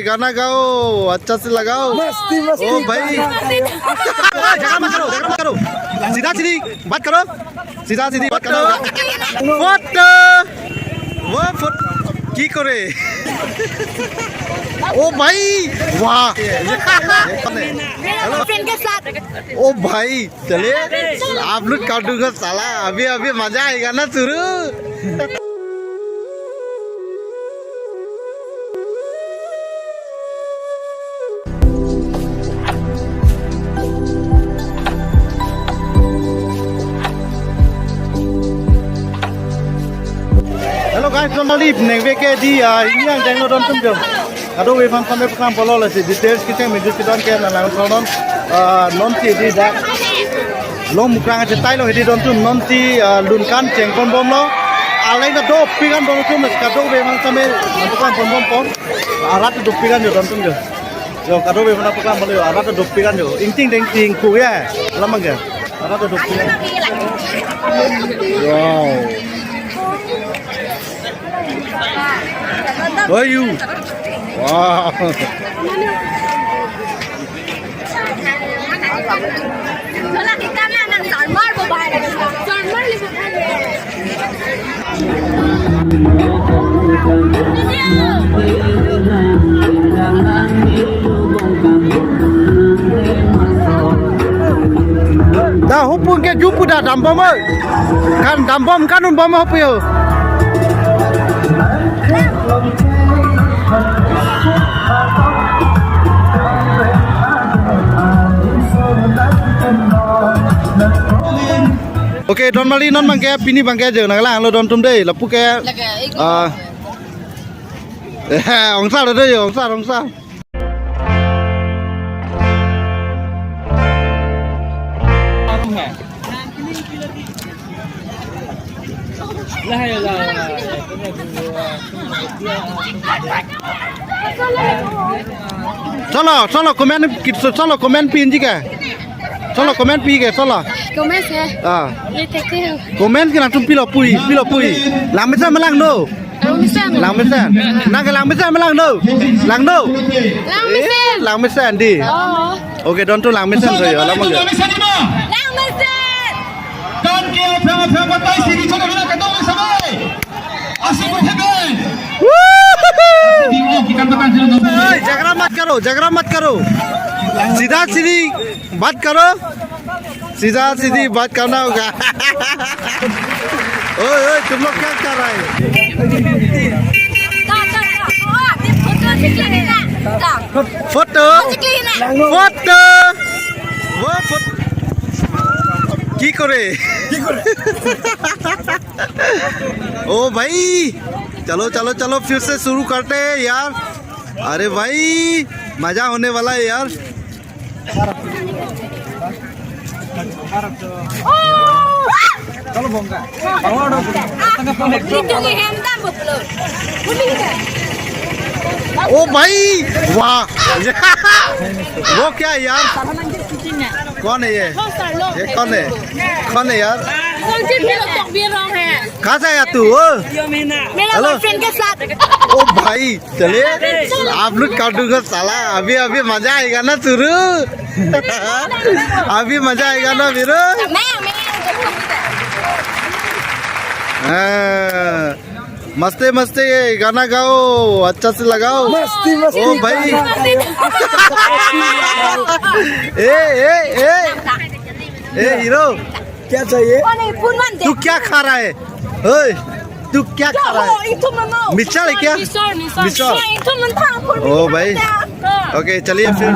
गाना गाओ अच्छा से लगाओ। मस्ती मस्ती ओ भाई झगड़ा मत करो सीधा सीधी बात करो बात करो। फोटो वो की करे ओ भाई वाह फ्रेंड के साथ। ओ भाई चलिए आप लोग काटूंगा साला अभी अभी मजा आएगा ना शुरू। Hello guys, normally neng weke di ini yang jangan nonton tuh. Aduh, we fan sampai pekan polo lah sih. Details kita menjadi kita kan lang nonton non ti di dak. Long mukrang aja tay lo hedi nonton non ti lunkan ceng pom pom lo. Alai na do pikan bom tu mas kado we fan sampai pekan pom pom pom. Arat do pikan jo nonton jo. Jo kado we fan pekan polo arat do pikan jo. Inting deng ting ku ya. Lama ga. Arat do pikan. Wow. Where you? Wow. Kalau kita nak salmar berbaik, salmar lebih baik. Dah hupung ke jumpa dah dambom kan dambom kan umpam apa yo. Okay, don mali non bangke pini bangke je nak lang lo don tum dei lapu ke ong sa lo dei ong sa Solo komen pin juga. Solo komen pi ke solo. Komen saya. Ah. Detektif. Komen kena tum pilo pui. Lang bisa melang do. Lang bisa. Nak lang bisa melang do. Lang do. Lang bisa di. Oh. Okay, don tu lang bisa so yo. Lama ke? Lang mesin. Dan ke apa tai sini coba bila ke dong sampai. Asyik berhenti. झगड़ा मत करो सीधा सीधी बात करो करना होगा। ओए तुम लोग क्या कर रहे हैं? फोटो वो की करे ओ भाई चलो फिर से शुरू करते हैं यार। अरे भाई मजा होने वाला है यार। ओ भाई वाह वो क्या है यार? कौन है ये कौन है यार? कहाँ से आया तू? मेरा फ्रेंड के साथ। ओ भाई चलिए आप लोग काटूंगा साला अभी अभी मजा आएगा ना शुरू। अभी मजा आएगा ना फिर। मस्ते गाना गाओ अच्छा से लगाओ। मस्ती मस्ती ओ भाई ए हीरो क्या चाहिए? तू क्या खा रहा है? ओए तू क्या खा रहा है? मिर्चा है क्या? मिर्चा। ओ भाई ओके चलिए फिर।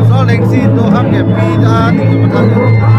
so lengsi do ham ke pi da ni ko ta